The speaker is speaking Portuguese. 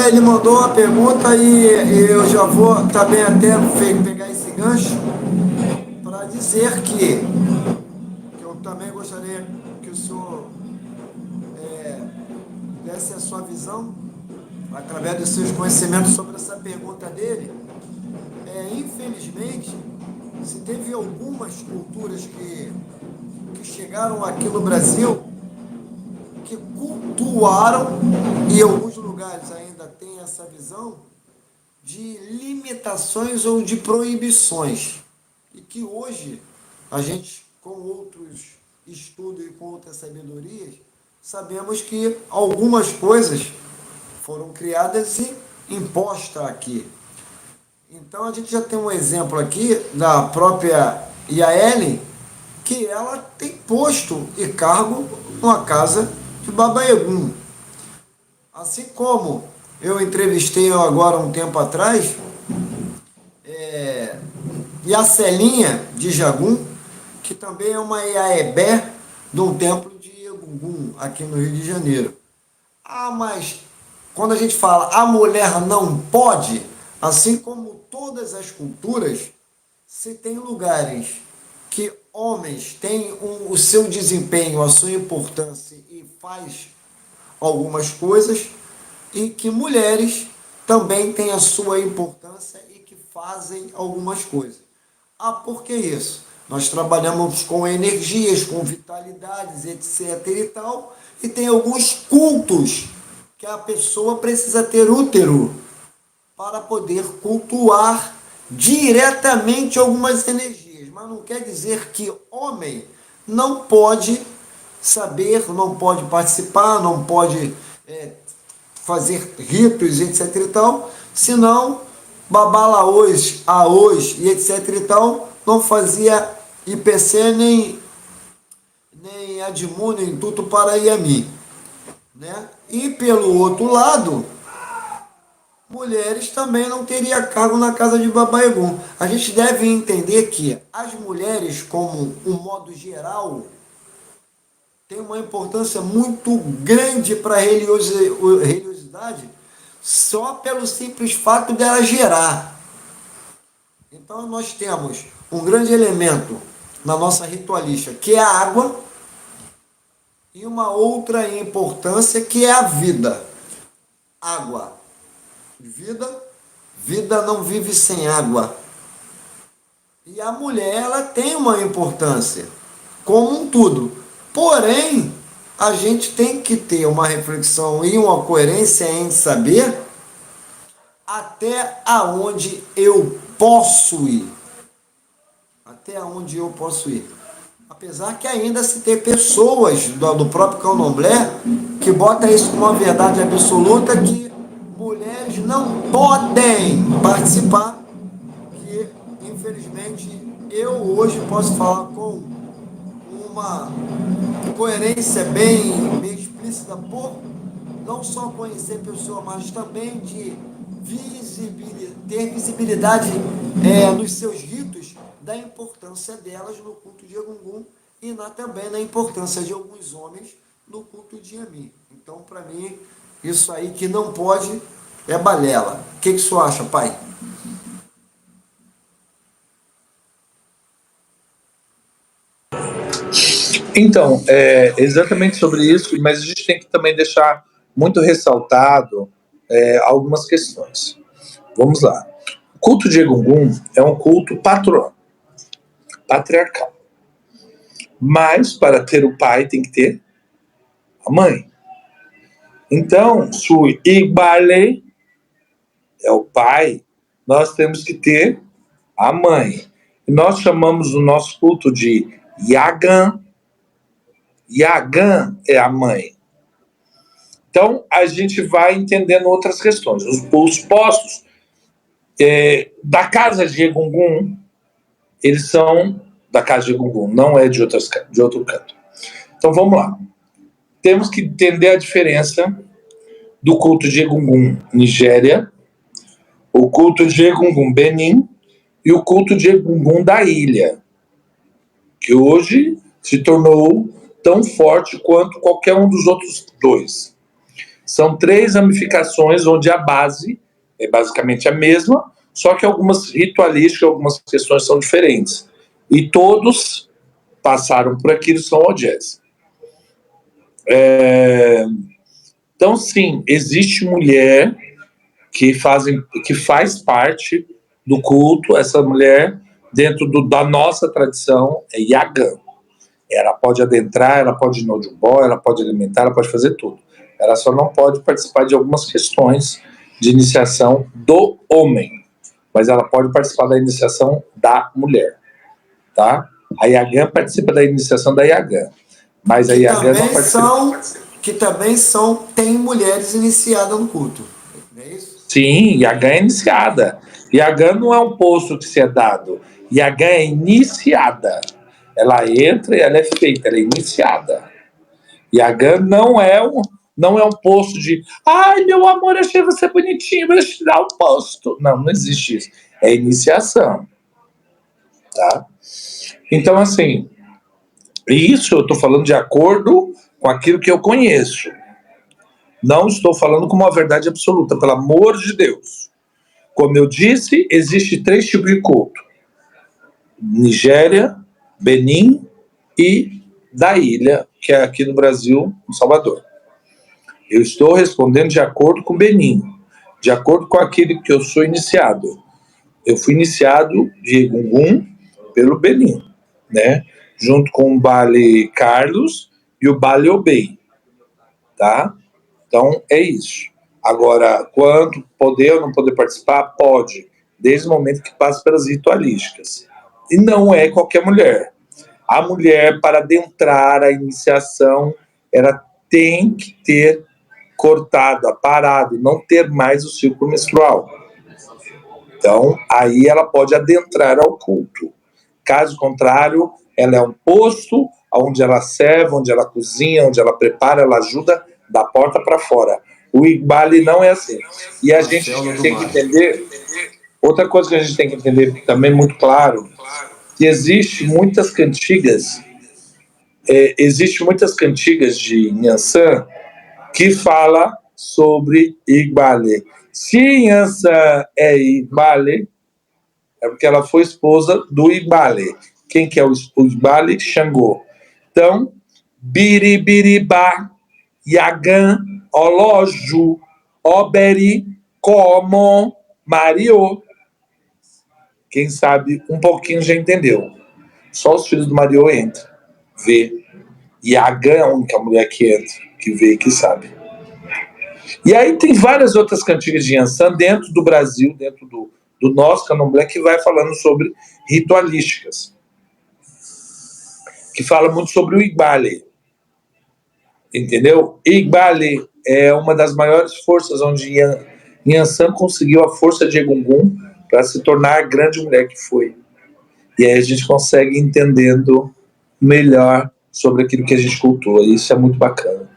Ele mandou uma pergunta e eu já vou também até pegar esse gancho para dizer que eu também gostaria que o senhor desse a sua visão, através dos seus conhecimentos sobre essa pergunta dele. Infelizmente, se teve algumas culturas que chegaram aqui no Brasil, que cultuaram, e alguns lugares ainda têm essa visão, de limitações ou de proibições. E que hoje, a gente, com outros estudos e com outras sabedorias, sabemos que algumas coisas foram criadas e impostas aqui. Então a gente já tem um exemplo aqui da própria Yaeli, que ela tem posto e cargo numa casa de Baba Egum. Assim como eu entrevistei agora um tempo atrás, Yacelinha de Jagum, que também é uma Iaebé de um templo de Egungum, aqui no Rio de Janeiro. Mas quando a gente fala a mulher não pode, assim como todas as culturas, se tem lugares que homens têm o seu desempenho, a sua importância e faz algumas coisas, e que mulheres também têm a sua importância e que fazem algumas coisas. Por que isso? Nós trabalhamos com energias, com vitalidades, etc. e tal, e tem alguns cultos que a pessoa precisa ter útero para poder cultuar diretamente algumas energias. Mas não quer dizer que homem não pode saber, não pode participar, não pode fazer ritos, etc. e tal, senão babalaôs, aôs e etc. e tal, não fazia IPC nem Admu, nem Tuto para Iami. Né? E pelo outro lado, mulheres também não teriam cargo na casa de Baba Egum. A gente deve entender que as mulheres, como um modo geral, tem uma importância muito grande para a religiosidade só pelo simples fato dela gerar. Então nós temos um grande elemento na nossa ritualística, que é a água, e uma outra importância que é a vida. Água, vida, vida não vive sem água. E a mulher, ela tem uma importância, como um tudo. Porém, a gente tem que ter uma reflexão e uma coerência em saber até aonde eu posso ir. Até onde eu posso ir. Apesar que ainda se tem pessoas do próprio candomblé que botam isso como uma verdade absoluta, que mulheres não podem participar, que infelizmente eu hoje posso falar com uma coerência bem explícita, por não só conhecer a pessoa, mas também de ter visibilidade nos seus ritos, da importância delas no culto de Egungum e também na importância de alguns homens no culto de Iami. Então, para mim, isso aí que não pode é balela. O que o senhor acha, pai? Então, é exatamente sobre isso, mas a gente tem que também deixar muito ressaltado algumas questões. Vamos lá. O culto de Egungum é um culto patriarcal. Mas, para ter o pai, tem que ter a mãe. Então, se o Igbale é o pai, nós temos que ter a mãe. E nós chamamos o nosso culto de Yagan. Yagan é a mãe. Então, a gente vai entendendo outras questões. Os postos da casa de Egungum, eles são da casa de Egungum, não é de outro canto. Então, vamos lá. Temos que entender a diferença do culto de Egungum Nigéria, o culto de Egungum Benin e o culto de Egungum da ilha, que hoje se tornou tão forte quanto qualquer um dos outros dois. São 3 ramificações onde a base é basicamente a mesma, só que algumas ritualísticas, algumas questões são diferentes. E todos passaram por aquilo, são OJs. Então, sim, existe mulher que faz parte do culto. Essa mulher, dentro da nossa tradição, é Yagã. Ela pode adentrar, ela pode ir no Odubó, ela pode alimentar, ela pode fazer tudo. Ela só não pode participar de algumas questões de iniciação do homem, mas ela pode participar da iniciação da mulher, tá? A Yagã participa da iniciação da Yagã, mas a Yagã não participa. Que também tem mulheres iniciadas no culto, não é isso? Sim, Yagã é iniciada. Yagã não é um posto que se é dado. Yagã é iniciada. Ela entra e ela é feita, ela é iniciada. Yagã não é um posto de ai, meu amor, achei você bonitinho, vou te dar um posto. Não, não existe isso. É iniciação. Tá? Então, assim, isso eu estou falando de acordo com aquilo que eu conheço. Não estou falando como uma verdade absoluta, pelo amor de Deus. Como eu disse, existe 3 tipos de culto: Nigéria, Benin e da ilha, que é aqui no Brasil, em Salvador. Eu estou respondendo de acordo com Benin, de acordo com aquele que eu sou iniciado. Eu fui iniciado de Egungun pelo Benin, né? Junto com o Bale Carlos e o Bale Obey, tá? Então, é isso. Agora, quanto poder ou não poder participar? Pode, desde o momento que passa pelas ritualísticas. E não é qualquer mulher. A mulher, para adentrar a iniciação, ela tem que ter cortado, parado, não ter mais o ciclo menstrual. Então, aí ela pode adentrar ao culto. Caso contrário, ela é um posto onde ela serve, onde ela cozinha, onde ela prepara, ela ajuda da porta para fora. O Igbale não é assim. E a gente tem que entender, outra coisa que a gente tem que entender também muito claro, que existe muitas cantigas de Nhansan que fala sobre Igbale. Se Nhansan é Igbale, é porque ela foi esposa do Igbale. Quem que é o Igbale? Xangô. Então, Biribiribá, Yagã, Oloju, Oberi, Como, Mariô. Quem sabe um pouquinho já entendeu. Só os filhos do Mariô entram, vê. Yagã é a única mulher que entra, que vê e que sabe. E aí tem várias outras cantigas de Yansan dentro do Brasil, dentro do nosso candomblé, que vai falando sobre ritualísticas. Que fala muito sobre o Igbale. Entendeu? Igbale é uma das maiores forças onde Yansan conseguiu a força de Egungun para se tornar a grande mulher que foi. E aí a gente consegue entendendo melhor sobre aquilo que a gente cultua. E isso é muito bacana.